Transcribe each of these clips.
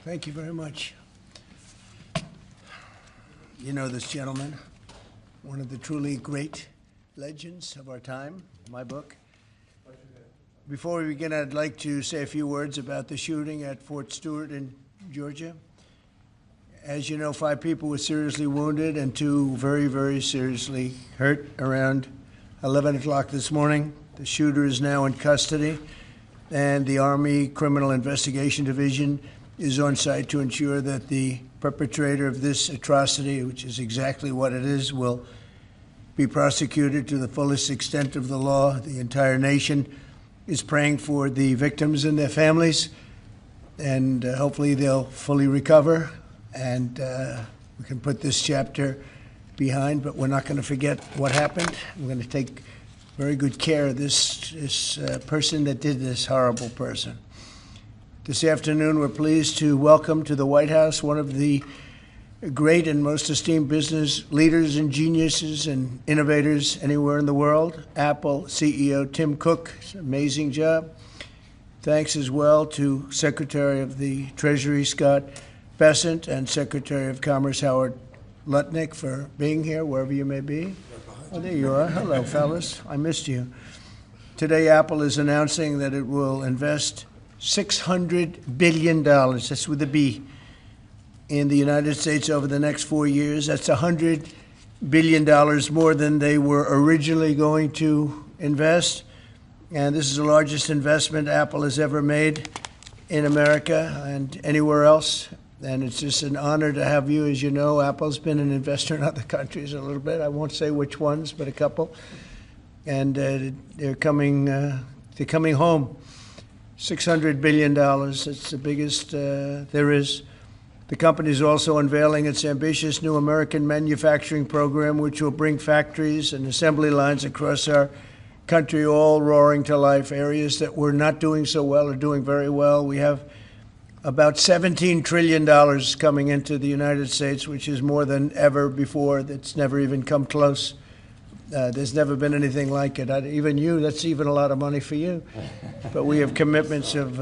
Thank you very much. You know this gentleman, one of the truly great legends of our time, my book. Before we begin, I'd like to say a few words about the shooting at Fort Stewart in Georgia. As you know, 5 people were seriously wounded and 2 very, very seriously hurt around 11 o'clock this morning. The shooter is now in custody, and the Army Criminal Investigation Division is on site to ensure that the perpetrator of this atrocity, which is exactly what it is, will be prosecuted to the fullest extent of the law. The entire nation is praying for the victims and their families, and hopefully they'll fully recover, and we can put this chapter behind, but we're not going to forget what happened. We're going to take very good care of this person that did this, horrible person. This afternoon, we're pleased to welcome to the White House one of the great and most esteemed business leaders and geniuses and innovators anywhere in the world, Apple CEO Tim Cook. It's an amazing job. Thanks as well to Secretary of the Treasury Scott Bessent and Secretary of Commerce Howard Lutnick for being here, wherever you may be. Oh, there you are. Hello, fellas. I missed you. Today, Apple is announcing that it will invest $600 billion, that's with a B, in the United States over the next 4 years. That's $100 billion more than they were originally going to invest. And this is the largest investment Apple has ever made in America and anywhere else. And it's just an honor to have you. As you know, Apple's been an investor in other countries a little bit. I won't say which ones, but a couple. And they're coming home. $600 billion, it's the biggest there is. The company is also unveiling its ambitious new American manufacturing program, which will bring factories and assembly lines across our country, all roaring to life. Areas that were not doing so well are doing very well. We have about $17 trillion coming into the United States, which is more than ever before. That's never even come close. There's never been anything like it. Even you, that's even a lot of money for you. But we have commitments of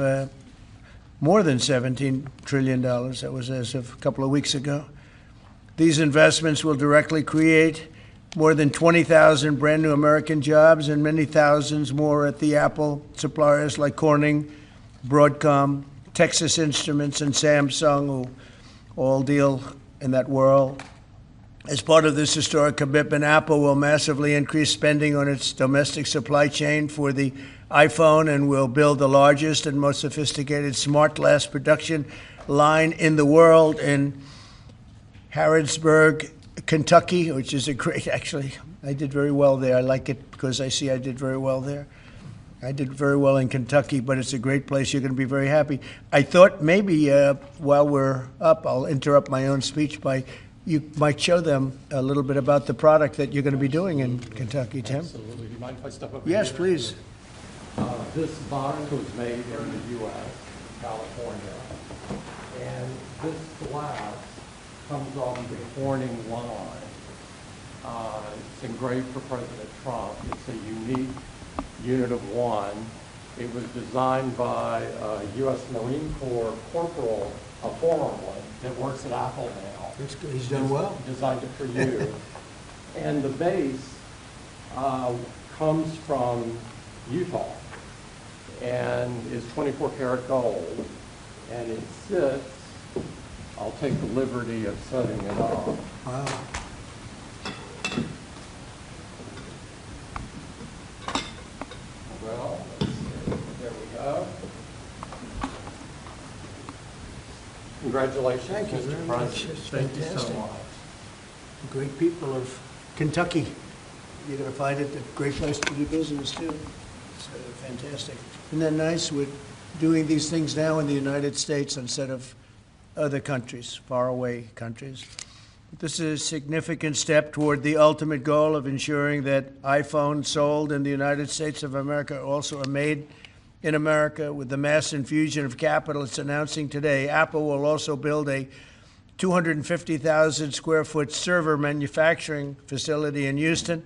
more than $17 trillion. That was as of a couple of weeks ago. These investments will directly create more than 20,000 brand new American jobs and many thousands more at the Apple suppliers like Corning, Broadcom, Texas Instruments, and Samsung, who all deal in that world. As part of this historic commitment, Apple will massively increase spending on its domestic supply chain for the iPhone and will build the largest and most sophisticated smart glass production line in the world in Harrodsburg, Kentucky, which is a great, actually, I did very well there. I like it because I see I did very well there. I did very well in Kentucky, but it's a great place. You're going to be very happy. I thought maybe while we're up, I'll interrupt my own speech by you might show them a little bit about the product that you're going to be doing in Kentucky, Tim. Absolutely. Do you mind if I step over Yes, here? please. This box was made in the U.S., California, and this glass comes on the Corning line. It's engraved for President Trump. It's a unique unit of one. It was designed by a U.S. Marine Corps corporal, a former one, that works at Apple now. That's good. He's done well. Designed it for you. And the base comes from Utah and is 24 karat gold. And it sits, I'll take the liberty of setting it up. Wow. Well, let's see. There we go. Congratulations, Thank you very Mr. much. President. It's Thank you so fantastic. much. Great people of Kentucky. You're going to find it a great place to do business, too. It's fantastic. Isn't that nice? We're doing these things now in the United States instead of other countries, faraway countries. This is a significant step toward the ultimate goal of ensuring that iPhones sold in the United States of America also are made in America. With the mass infusion of capital it's announcing today, Apple will also build a 250,000 square foot server manufacturing facility in Houston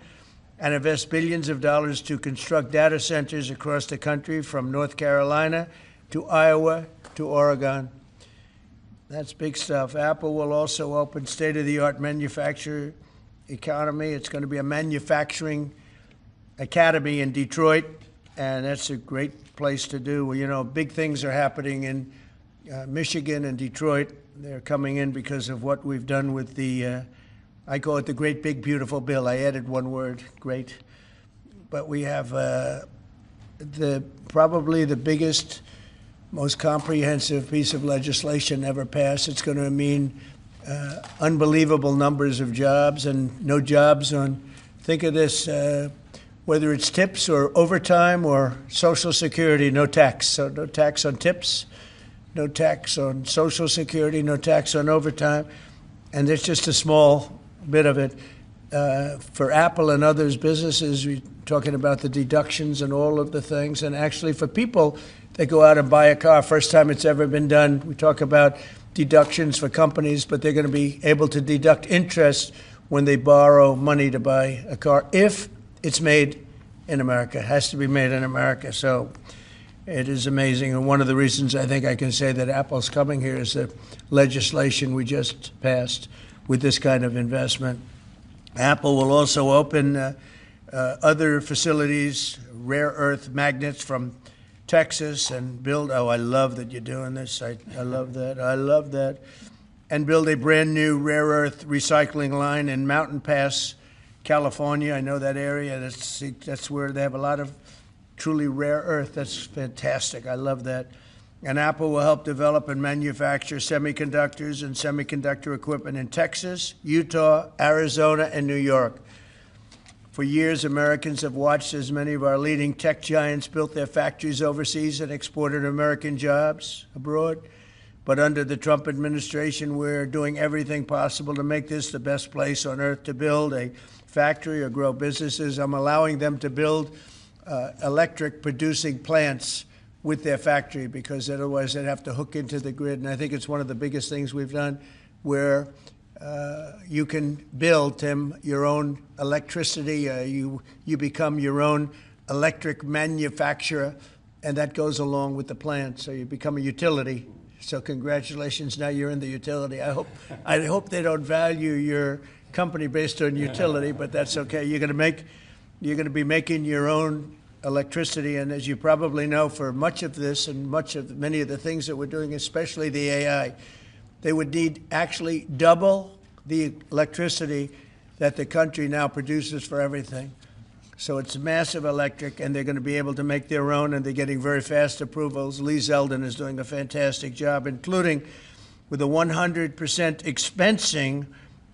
and invest billions of dollars to construct data centers across the country from North Carolina to Iowa to Oregon. That's big stuff. Apple will also open state-of-the-art manufacturer economy. It's going to be a manufacturing academy in Detroit, and that's a great place to do. Well, you know, big things are happening in Michigan and Detroit. They're coming in because of what we've done with the, I call it the Great Big Beautiful Bill. I added one word, great. But we have probably the biggest, most comprehensive piece of legislation ever passed. It's going to mean unbelievable numbers of jobs, and no jobs on, think of this, whether it's tips or overtime or Social Security, no tax. So no tax on tips, no tax on Social Security, no tax on overtime. And there's just a small bit of it. For Apple and others businesses, we're talking about the deductions and all of the things. And actually for people that go out and buy a car, first time it's ever been done, we talk about deductions for companies, but they're going to be able to deduct interest when they borrow money to buy a car if it's made in America. It has to be made in America. So it is amazing. And one of the reasons I think I can say that Apple's coming here is the legislation we just passed with this kind of investment. Apple will also open other facilities, rare earth magnets from Texas, and build, oh, I love that you're doing this. I love that. I love that. And build a brand new rare earth recycling line in Mountain Pass, California. I know that area. That's where they have a lot of truly rare earth. That's fantastic. I love that. And Apple will help develop and manufacture semiconductors and semiconductor equipment in Texas, Utah, Arizona, and New York. For years, Americans have watched as many of our leading tech giants built their factories overseas and exported American jobs abroad. But under the Trump administration, we're doing everything possible to make this the best place on earth to build a factory or grow businesses. I'm allowing them to build electric producing plants with their factory, because otherwise they'd have to hook into the grid. And I think it's one of the biggest things we've done, where you can build, Tim, your own electricity. You become your own electric manufacturer, and that goes along with the plant. So you become a utility. So congratulations, now you're in the utility. I hope they don't value your company based on utility, but that's okay. You're going to be making your own electricity, and as you probably know, for much of this and many of the things that we're doing, especially the AI, they would need actually double the electricity that the country now produces for everything. So it's massive electric, and they're going to be able to make their own, and they're getting very fast approvals. Lee Zeldin is doing a fantastic job, including with a 100% expensing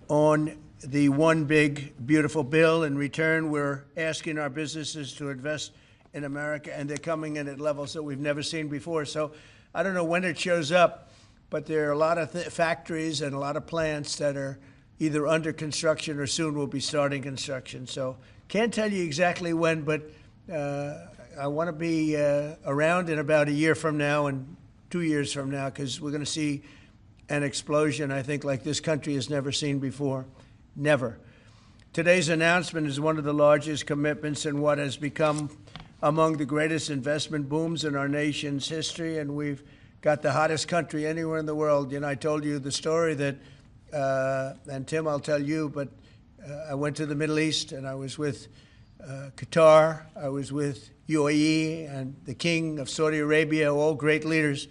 on the one big beautiful bill. In return, we're asking our businesses to invest in America, and they're coming in at levels that we've never seen before. So I don't know when it shows up, but there are a lot of factories and a lot of plants that are either under construction or soon will be starting construction. So can't tell you exactly when, but I want to be around in about a year from now and 2 years from now, because we're going to see an explosion, I think, like this country has never seen before. Never. Today's announcement is one of the largest commitments in what has become among the greatest investment booms in our nation's history, and we've got the hottest country anywhere in the world. You know, I told you the story that, and Tim, I'll tell you, but I went to the Middle East, and I was with Qatar, I was with UAE, and the King of Saudi Arabia, all great leaders.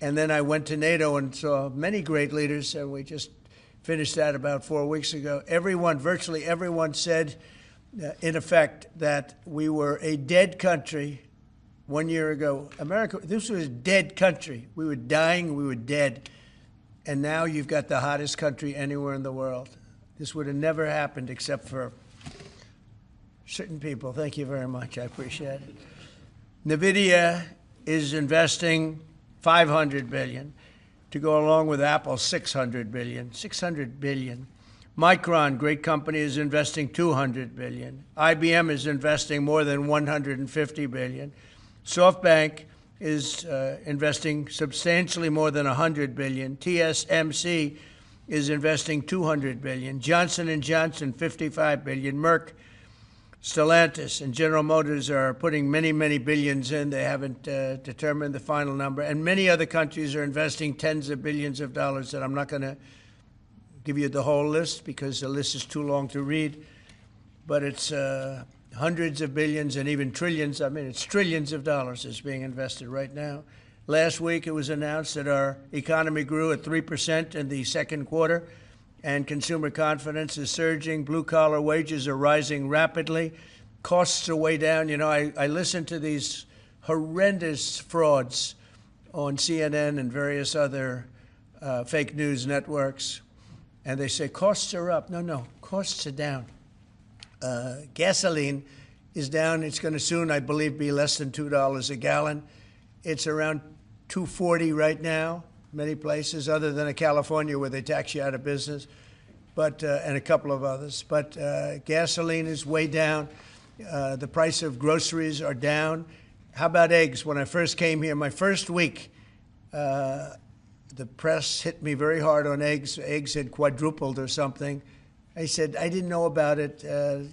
And then I went to NATO and saw many great leaders, and we just finished that about 4 weeks ago. Virtually everyone said, in effect, that we were a dead country 1 year ago. America, this was a dead country. We were dying, we were dead. And now you've got the hottest country anywhere in the world. This would have never happened except for certain people. Thank you very much. I appreciate it. NVIDIA is investing $500 billion. To go along with Apple, $600 billion. $600 billion. Micron, great company, is investing $200 billion. IBM is investing more than $150 billion. SoftBank is investing substantially more than $100 billion. TSMC is investing $200 billion. Johnson & Johnson, $55 billion. Merck, Stellantis and General Motors are putting many, many billions in. They haven't determined the final number. And many other countries are investing tens of billions of dollars that I'm not going to give you the whole list because the list is too long to read. But it's hundreds of billions and even trillions. I mean, it's trillions of dollars is being invested right now. Last week, it was announced that our economy grew at 3% in the second quarter, and consumer confidence is surging. Blue-collar wages are rising rapidly. Costs are way down. You know, I listen to these horrendous frauds on CNN and various other fake news networks, and they say costs are up. No, costs are down. Gasoline is down. It's going to soon, I believe, be less than $2 a gallon. It's around $2.40 right now, many places, other than California where they tax you out of business, but and a couple of others. But gasoline is way down. The price of groceries are down. How about eggs? When I first came here, my first week, the press hit me very hard on eggs. Eggs had quadrupled or something. I said, I didn't know about it.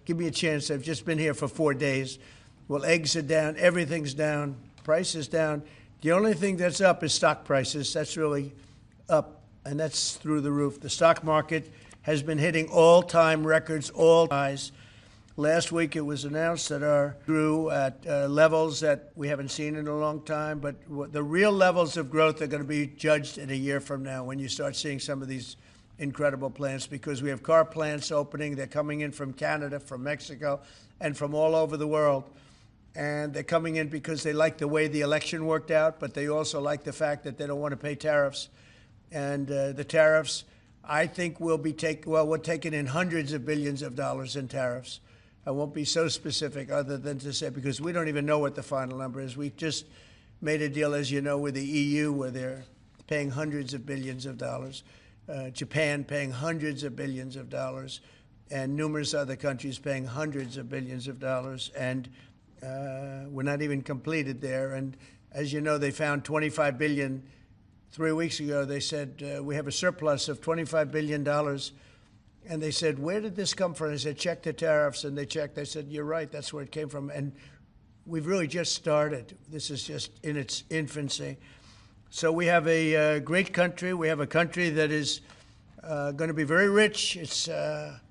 Give me a chance. I've just been here for 4 days. Well, eggs are down. Everything's down. Price is down. The only thing that's up is stock prices. That's really up, and that's through the roof. The stock market has been hitting all-time records, all highs. Last week it was announced that our grew at levels that we haven't seen in a long time, but the real levels of growth are going to be judged in a year from now when you start seeing some of these incredible plants, because we have car plants opening. They're coming in from Canada, from Mexico, and from all over the world. And they're coming in because they like the way the election worked out, but they also like the fact that they don't want to pay tariffs. And the tariffs, I think, will be we're taking in hundreds of billions of dollars in tariffs. I won't be so specific other than to say, because we don't even know what the final number is. We just made a deal, as you know, with the EU where they're paying hundreds of billions of dollars. Japan paying hundreds of billions of dollars, and numerous other countries paying hundreds of billions of dollars. And we're not even completed there. And as you know, they found $25 billion 3 weeks ago. They said, we have a surplus of $25 billion. And they said, where did this come from? I said, check the tariffs. And they checked. They said, you're right, that's where it came from. And we've really just started. This is just in its infancy. So we have a great country. We have a country that is going to be very rich. It's a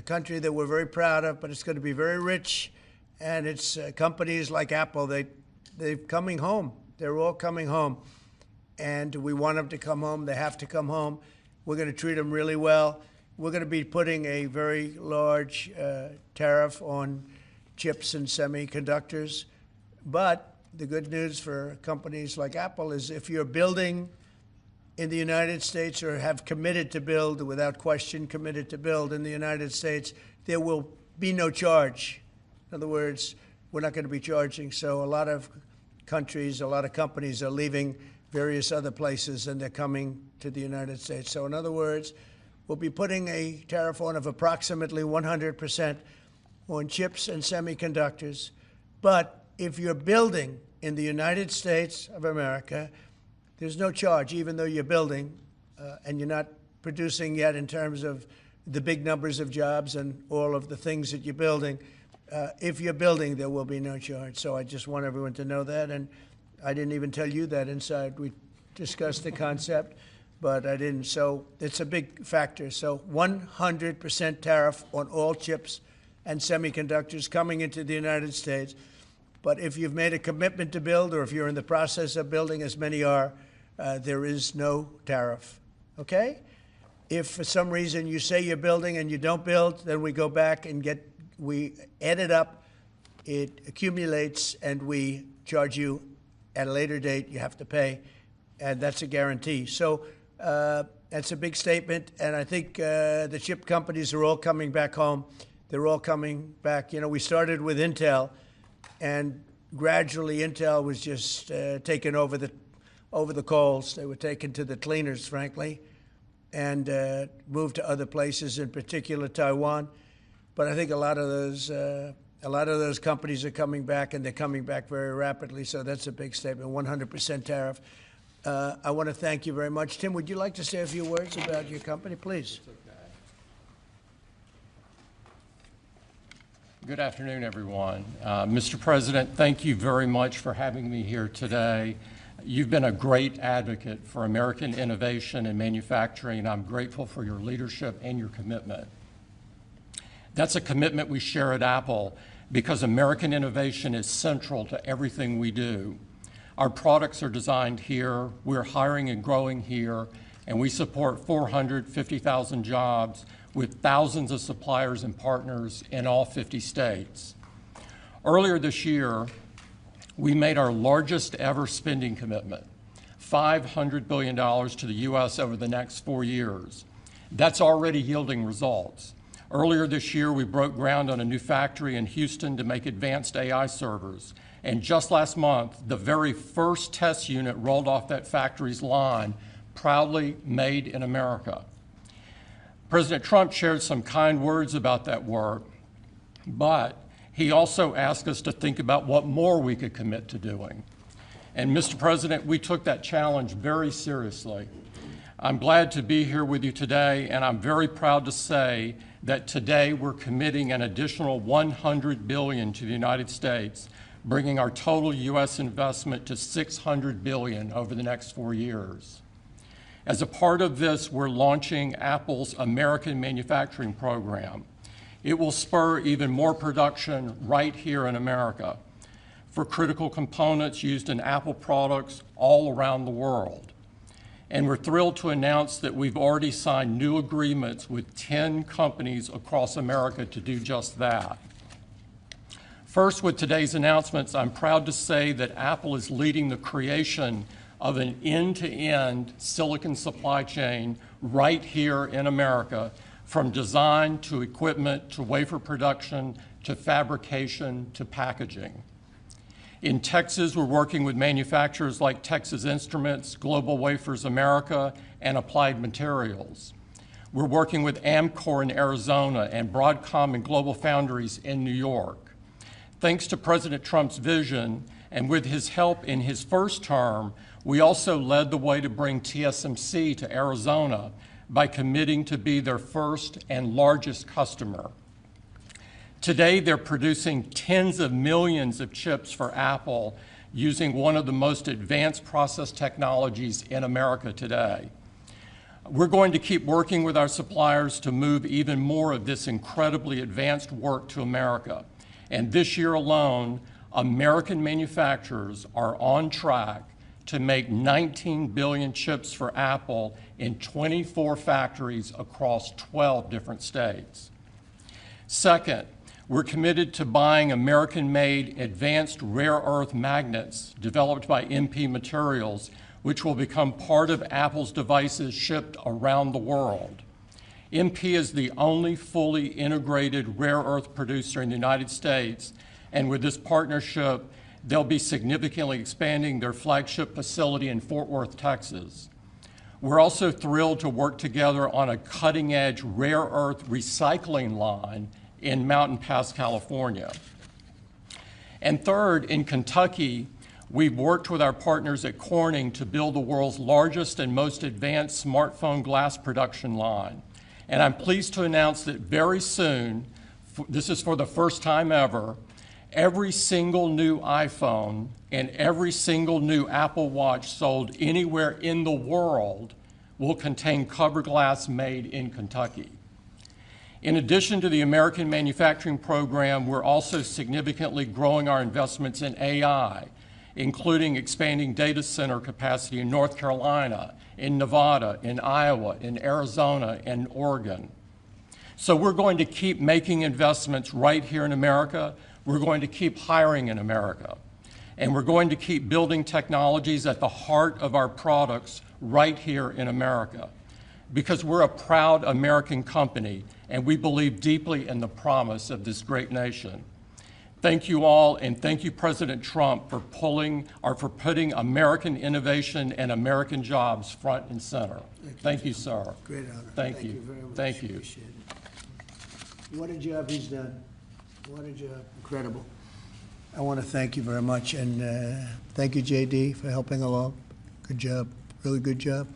country that we're very proud of, but it's going to be very rich. And it's companies like Apple, they're coming home. They're all coming home. And we want them to come home. They have to come home. We're going to treat them really well. We're going to be putting a very large tariff on chips and semiconductors. But the good news for companies like Apple is if you're building in the United States or have committed to build, without question committed to build in the United States, there will be no charge. In other words, we're not going to be charging. So a lot of countries, a lot of companies are leaving various other places and they're coming to the United States. So in other words, we'll be putting a tariff on of approximately 100% on chips and semiconductors. But if you're building in the United States of America, there's no charge, even though you're building and you're not producing yet in terms of the big numbers of jobs and all of the things that you're building. If you're building, there will be no charge. So I just want everyone to know that. And I didn't even tell you that inside. We discussed the concept, but I didn't. So it's a big factor. So 100% tariff on all chips and semiconductors coming into the United States. But if you've made a commitment to build, or if you're in the process of building, as many are, there is no tariff. Okay? If for some reason you say you're building and you don't build, then we go back and we add it up, it accumulates, and we charge you at a later date. You have to pay, and that's a guarantee. So that's a big statement, and I think the chip companies are all coming back home. They're all coming back. You know, we started with Intel, and gradually Intel was just taken over the coals. They were taken to the cleaners, frankly, and moved to other places, in particular Taiwan. But I think a lot of those companies are coming back, and they're coming back very rapidly. So that's a big statement. 100% tariff. I want to thank you very much. Tim, would you like to say a few words about your company, please? Good afternoon, everyone. Mr. President, thank you very much for having me here today. You've been a great advocate for American innovation and manufacturing, and I'm grateful for your leadership and your commitment. That's a commitment we share at Apple because American innovation is central to everything we do. Our products are designed here, we're hiring and growing here, and we support 450,000 jobs with thousands of suppliers and partners in all 50 states. Earlier this year, we made our largest ever spending commitment, $500 billion to the U.S. over the next 4 years. That's already yielding results. Earlier this year, we broke ground on a new factory in Houston to make advanced AI servers. And just last month, the very first test unit rolled off that factory's line, proudly made in America. President Trump shared some kind words about that work, but he also asked us to think about what more we could commit to doing. And Mr. President, we took that challenge very seriously. I'm glad to be here with you today, and I'm very proud to say that today we're committing an additional $100 billion to the United States, bringing our total U.S. investment to $600 billion over the next 4 years. As a part of this, we're launching Apple's American Manufacturing Program. It will spur even more production right here in America for critical components used in Apple products all around the world. And we're thrilled to announce that we've already signed new agreements with 10 companies across America to do just that. First, with today's announcements, I'm proud to say that Apple is leading the creation of an end-to-end silicon supply chain right here in America, from design to equipment to wafer production to fabrication to packaging. In Texas, we're working with manufacturers like Texas Instruments, Global Wafers America, and Applied Materials. We're working with Amcor in Arizona and Broadcom and Global Foundries in New York. Thanks to President Trump's vision, and with his help in his first term, we also led the way to bring TSMC to Arizona by committing to be their first and largest customer. Today, they're producing tens of millions of chips for Apple using one of the most advanced process technologies in America today. We're going to keep working with our suppliers to move even more of this incredibly advanced work to America. And this year alone, American manufacturers are on track to make 19 billion chips for Apple in 24 factories across 12 different states. Second, we're committed to buying American-made advanced rare earth magnets developed by MP Materials, which will become part of Apple's devices shipped around the world. MP is the only fully integrated rare earth producer in the United States, and with this partnership, they'll be significantly expanding their flagship facility in Fort Worth, Texas. We're also thrilled to work together on a cutting-edge rare earth recycling line in Mountain Pass, California. And third, in Kentucky, we've worked with our partners at Corning to build the world's largest and most advanced smartphone glass production line. And I'm pleased to announce that very soon, this is for the first time ever, every single new iPhone and every single new Apple Watch sold anywhere in the world will contain cover glass made in Kentucky. In addition to the American Manufacturing Program, we're also significantly growing our investments in AI, including expanding data center capacity in North Carolina, in Nevada, in Iowa, in Arizona, and Oregon. So we're going to keep making investments right here in America. We're going to keep hiring in America. And we're going to keep building technologies at the heart of our products right here in America. Because we're a proud American company, and we believe deeply in the promise of this great nation. Thank you all, and thank you, President Trump, for putting American innovation and American jobs front and center. Thank you, sir. Great honor. Thank you. Very much. Thank you. Appreciate it. What a job he's done. What a job. Incredible. I want to thank you very much, and thank you, JD, for helping along. Good job. Really good job.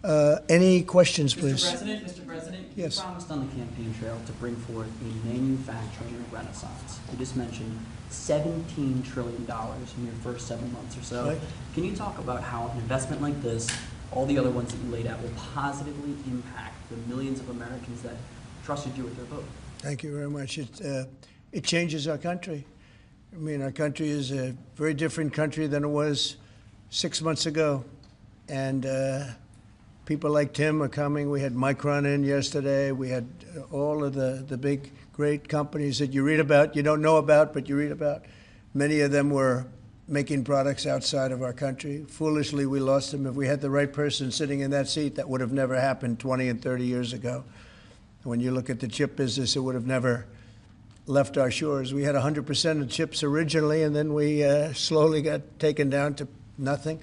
Any questions, please? Mr. President, Yes. you promised on the campaign trail to bring forth a manufacturing renaissance. You just mentioned $17 trillion in your first 7 months or so. Right. Can you talk about how an investment like this, all the other ones that you laid out, will positively impact the millions of Americans that trusted you with their vote? Thank you very much. It changes our country. I mean, our country is a very different country than it was 6 months ago. And people like Tim are coming. We had Micron in yesterday. We had all of the big, great companies that you read about, you don't know about, but you read about. Many of them were making products outside of our country. Foolishly, we lost them. If we had the right person sitting in that seat, that would have never happened 20 and 30 years ago. When you look at the chip business, it would have never left our shores. We had 100% of chips originally, and then we slowly got taken down to nothing.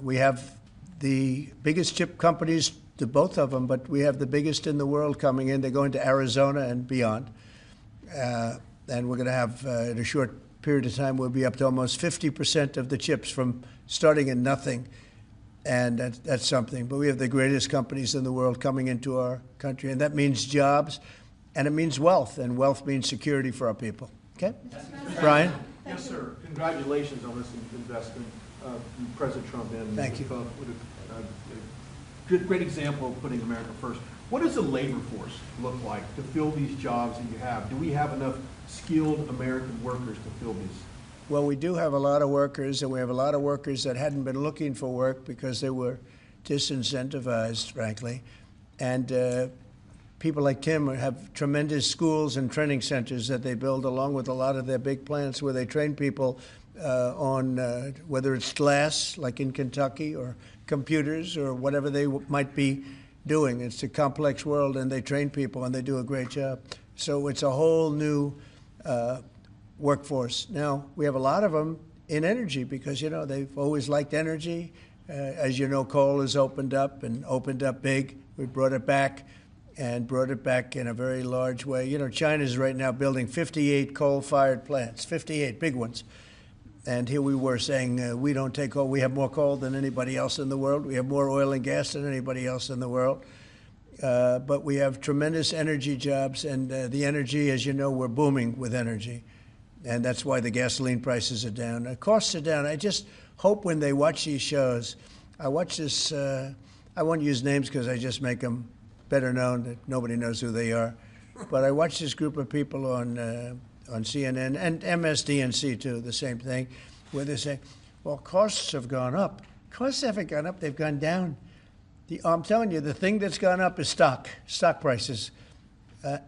We have the biggest chip companies, to both of them, but we have the biggest in the world coming in. They're going to Arizona and beyond. And we're going to have, in a short period of time, we'll be up to almost 50% of the chips from starting in nothing. And that's something. But we have the greatest companies in the world coming into our country, and that means jobs, and it means wealth, and wealth means security for our people. Okay? Brian? Yes, sir. Congratulations on this investment, President Trump. And Thank you. What a great example of putting America first. What does the labor force look like to fill these jobs that you have? Do we have enough skilled American workers to fill these? Well, we do have a lot of workers, and we have a lot of workers that hadn't been looking for work because they were disincentivized, frankly. And people like Tim have tremendous schools and training centers that they build along with a lot of their big plants where they train people on whether it's glass, like in Kentucky, or computers, or whatever they might be doing. It's a complex world, and they train people, and they do a great job. So it's a whole new workforce. Now, we have a lot of them in energy because, you know, they've always liked energy. As you know, coal has opened up and opened up big. We brought it back and brought it back in a very large way. You know, China's right now building 58 coal-fired plants, 58 big ones. And here we were saying we don't take coal. We have more coal than anybody else in the world. We have more oil and gas than anybody else in the world. But we have tremendous energy jobs, and the energy, as you know, we're booming with energy. And that's why the gasoline prices are down. The costs are down. I just hope when they watch these shows, I watch this, I won't use names because I just make them better known, that nobody knows who they are. But I watch this group of people on CNN and MSDNC too, the same thing, where they say, well, costs have gone up. Costs haven't gone up, they've gone down. I'm telling you, the thing that's gone up is stock prices,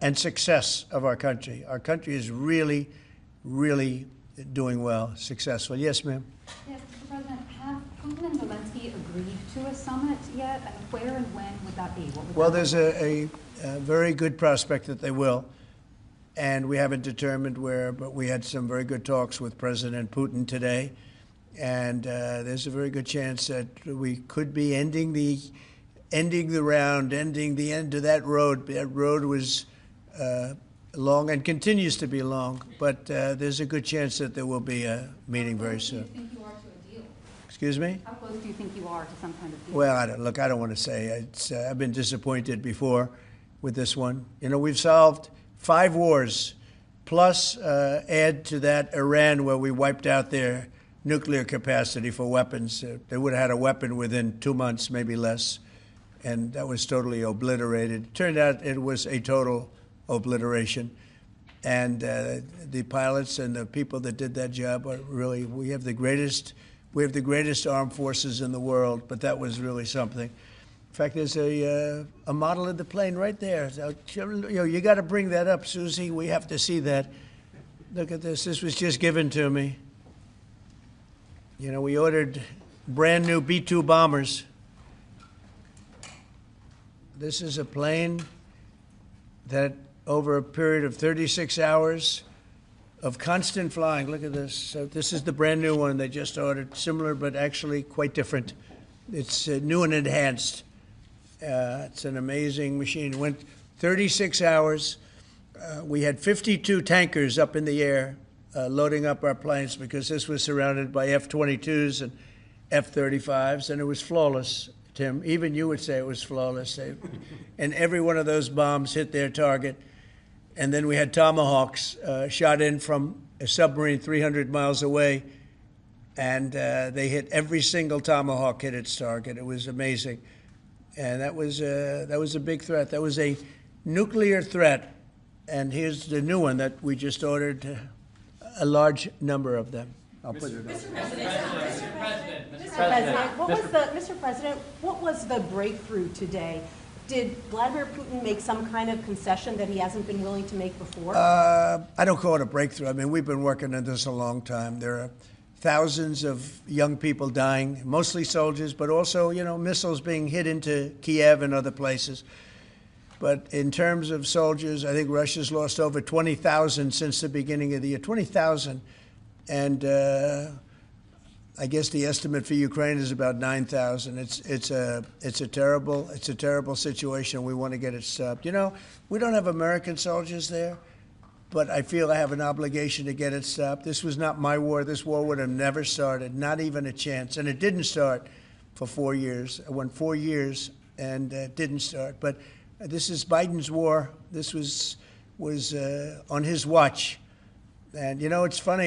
and success of our country. Our country is really, really doing well, successful. Yes, ma'am? Yes, Mr. President, have Putin and Zelensky agreed to a summit yet? And where and when would that be? Well, there's a very good prospect that they will. And we haven't determined where, but we had some very good talks with President Putin today. And there's a very good chance that we could be ending the round, ending the end of that road. That road was long and continues to be long, but there's a good chance that there will be a meeting very soon. How close do you think you are to a deal? Excuse me? How close do you think you are to some kind of deal? Well, I don't want to say. I've been disappointed before with this one. You know, we've solved 5 wars, plus add to that Iran, where we wiped out their nuclear capacity for weapons. They would have had a weapon within 2 months, maybe less, and that was totally obliterated. It turned out it was a total obliteration, and the pilots and the people that did that job are really, we have the greatest armed forces in the world, but that was really something. In fact, there's a model of the plane right there. So, you got to bring that up, Susie. We have to see that. Look at this. This was just given to me. You know, we ordered brand new B-2 bombers. This is a plane that over a period of 36 hours of constant flying. Look at this. So this is the brand new one they just ordered. Similar, but actually quite different. It's new and enhanced. It's an amazing machine. It went 36 hours. We had 52 tankers up in the air loading up our planes because this was surrounded by F-22s and F-35s, and it was flawless. Tim. Even you would say it was flawless. And every one of those bombs hit their target. And then we had Tomahawks shot in from a submarine 300 miles away, and they hit every single Tomahawk hit its target. It was amazing. And that was a big threat. That was a nuclear threat. And here's the new one that we just ordered, a large number of them. I'll put it on. Mr. President, what was the breakthrough today? Did Vladimir Putin make some kind of concession that he hasn't been willing to make before? I don't call it a breakthrough. I mean, we've been working on this a long time. There are thousands of young people dying, mostly soldiers, but also, missiles being hit into Kiev and other places. But in terms of soldiers, I think Russia's lost over 20,000 since the beginning of the year. 20,000. And I guess the estimate for Ukraine is about 9,000. It's a terrible situation. We want to get it stopped. We don't have American soldiers there, but I feel I have an obligation to get it stopped. This was not my war. This war would have never started, not even a chance. And it didn't start for 4 years. It went 4 years and didn't start. But this is Biden's war. This was on his watch. And it's funny.